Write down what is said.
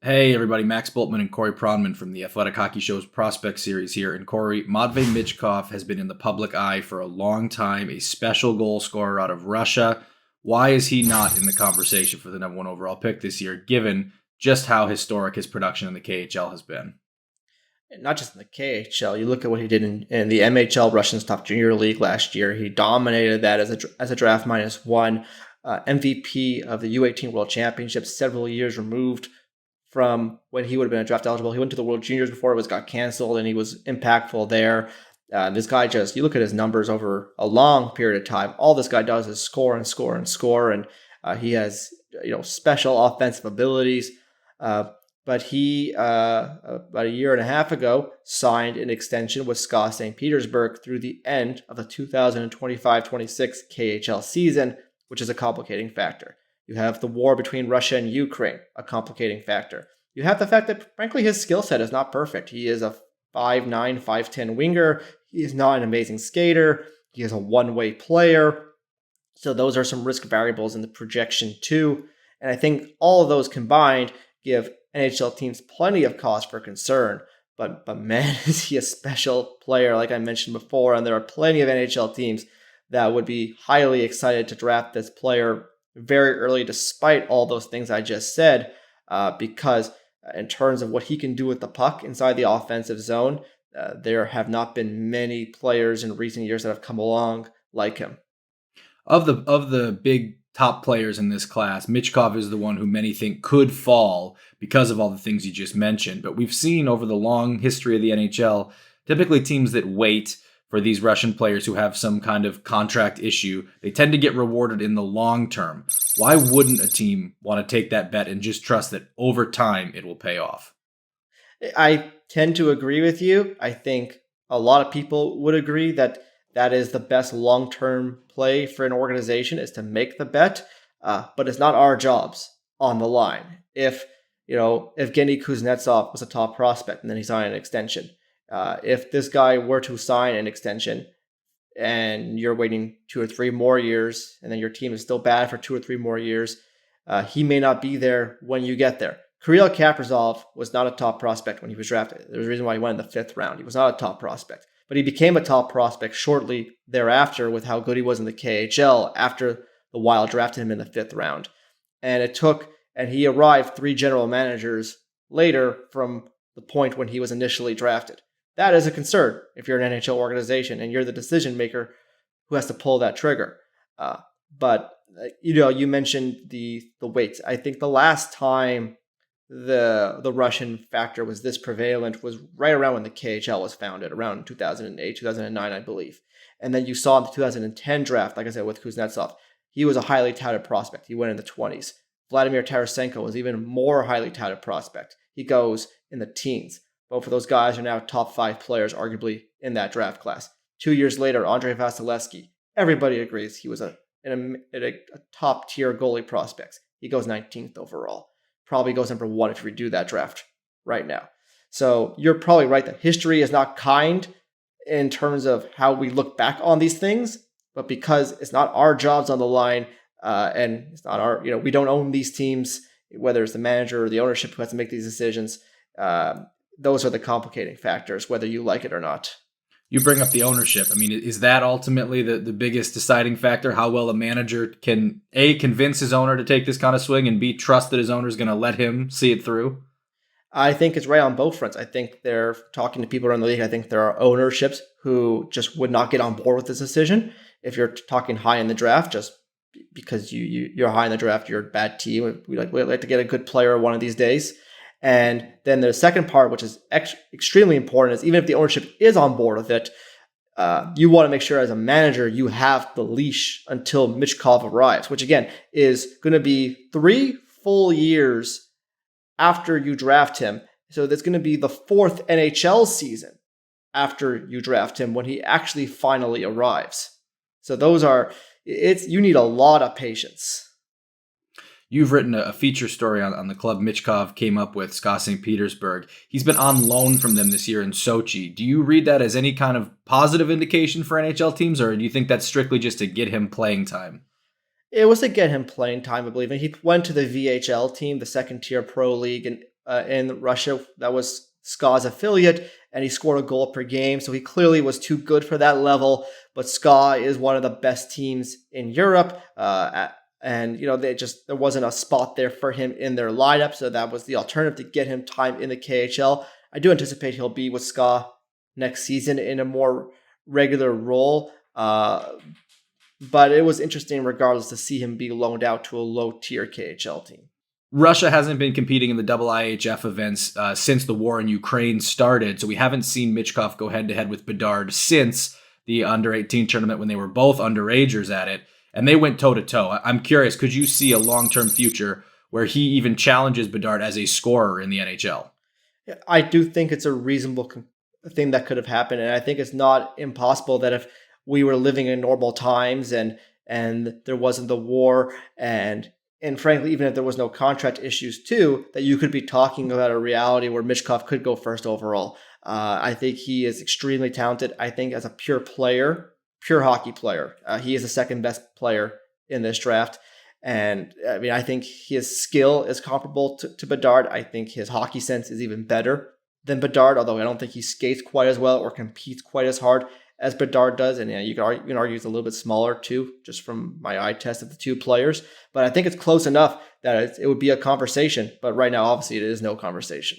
Hey everybody, Max Bultman and Corey Pronman from the Athletic Hockey Show's Prospect Series here. And Corey, Matvei Michkov has been in the public eye for a long time, a special goal scorer out of Russia. Why is he not in the conversation for the number one overall pick this year, given just how historic his production in the KHL has been? Not just in the KHL. You look at what he did in the MHL, Russian Top Junior League last year. He dominated that as a draft -1, MVP of the U18 World Championships, several years removed from when he would have been a draft eligible. He went to the World Juniors before it got canceled, and he was impactful there. This guy you look at his numbers over a long period of time. All this guy does is score and score and score, and he has special offensive abilities. But he, about a year and a half ago, signed an extension with SKA St. Petersburg through the end of the 2025-26 KHL season, which is a complicating factor. You have the war between Russia and Ukraine, a complicating factor. You have the fact that, frankly, his skill set is not perfect. He is a 5'9", 5'10" winger. He is not an amazing skater. He is a one-way player. So those are some risk variables in the projection too. And I think all of those combined give NHL teams plenty of cause for concern. But man, is he a special player, like I mentioned before. And there are plenty of NHL teams that would be highly excited to draft this player very early, despite all those things I just said, because in terms of what he can do with the puck inside the offensive zone, there have not been many players in recent years that have come along like him. Of the big top players in this class, Michkov is the one who many think could fall because of all the things you just mentioned. But we've seen over the long history of the NHL, typically teams that wait for these Russian players who have some kind of contract issue, they tend to get rewarded in the long term. Why wouldn't a team want to take that bet and just trust that over time it will pay off? I tend to agree with you. I think a lot of people would agree that that is the best long-term play for an organization, is to make the bet, but it's not our jobs on the line. If Evgeny Kuznetsov was a top prospect and then he signed an extension, if this guy were to sign an extension and you're waiting 2 or 3 more years and then your team is still bad for 2 or 3 more years, he may not be there when you get there. Kirill Kaprizov was not a top prospect when he was drafted. There's a reason why he went in the 5th round. He was not a top prospect, but he became a top prospect shortly thereafter with how good he was in the KHL after the Wild drafted him in the 5th round. And he arrived 3 general managers later from the point when he was initially drafted. That is a concern if you're an NHL organization and you're the decision maker who has to pull that trigger. But you mentioned the weights. I think the last time the Russian factor was this prevalent was right around when the KHL was founded, around 2008, 2009, I believe. And then you saw in the 2010 draft, like I said, with Kuznetsov, he was a highly touted prospect. He went in the 20s. Vladimir Tarasenko was even more highly touted prospect. He goes in the teens. Both of those guys are now top 5 players, arguably, in that draft class. 2 years later, Andrei Vasilevsky. Everybody agrees he was a top-tier goalie prospect. He goes 19th overall. Probably goes number 1 if you redo that draft right now. So you're probably right that history is not kind in terms of how we look back on these things, but because it's not our jobs on the line, and it's not our, we don't own these teams, whether it's the manager or the ownership who has to make these decisions, those are the complicating factors, whether you like it or not. You bring up the ownership. I mean, is that ultimately the biggest deciding factor? How well a manager can, A, convince his owner to take this kind of swing, and B, trust that his owner is going to let him see it through? I think it's right on both fronts. I think they're talking to people around the league. I think there are ownerships who just would not get on board with this decision. If you're talking high in the draft, just because you're high in the draft, you're a bad team. We'd like to get a good player one of these days. And then the second part, which is extremely important, is even if the ownership is on board with it, you want to make sure as a manager you have the leash until Michkov arrives, which again is going to be 3 full years after you draft him. So that's going to be the 4th NHL season after you draft him when he actually finally arrives. So you need a lot of patience. You've written a feature story on the club Michkov came up with, SKA St. Petersburg. He's been on loan from them this year in Sochi. Do you read that as any kind of positive indication for NHL teams, or do you think that's strictly just to get him playing time? It was to get him playing time, I believe. And he went to the VHL team, the second tier pro league, and in Russia that was SKA's affiliate, and he scored a goal per game. So he clearly was too good for that level. But SKA is one of the best teams in Europe. And there wasn't a spot there for him in their lineup. So that was the alternative to get him time in the KHL. I do anticipate he'll be with SKA next season in a more regular role. But it was interesting regardless to see him be loaned out to a low-tier KHL team. Russia hasn't been competing in the IIHF events since the war in Ukraine started, so we haven't seen Michkov go head-to-head with Bedard since the under-18 tournament when they were both underagers at it, and they went toe-to-toe. I'm curious, could you see a long-term future where he even challenges Bedard as a scorer in the NHL? I do think it's a reasonable thing that could have happened, and I think it's not impossible that if we were living in normal times and there wasn't the war and frankly, even if there was no contract issues too, that you could be talking about a reality where Michkov could go first overall. I think he is extremely talented. I think as a pure hockey player, he is the second best player in this draft. And I mean, I think his skill is comparable to Bedard. I think his hockey sense is even better than Bedard, although I don't think he skates quite as well or competes quite as hard as Bedard does. And you can argue he's a little bit smaller too, just from my eye test of the two players. But I think it's close enough that it would be a conversation. But right now, obviously, it is no conversation.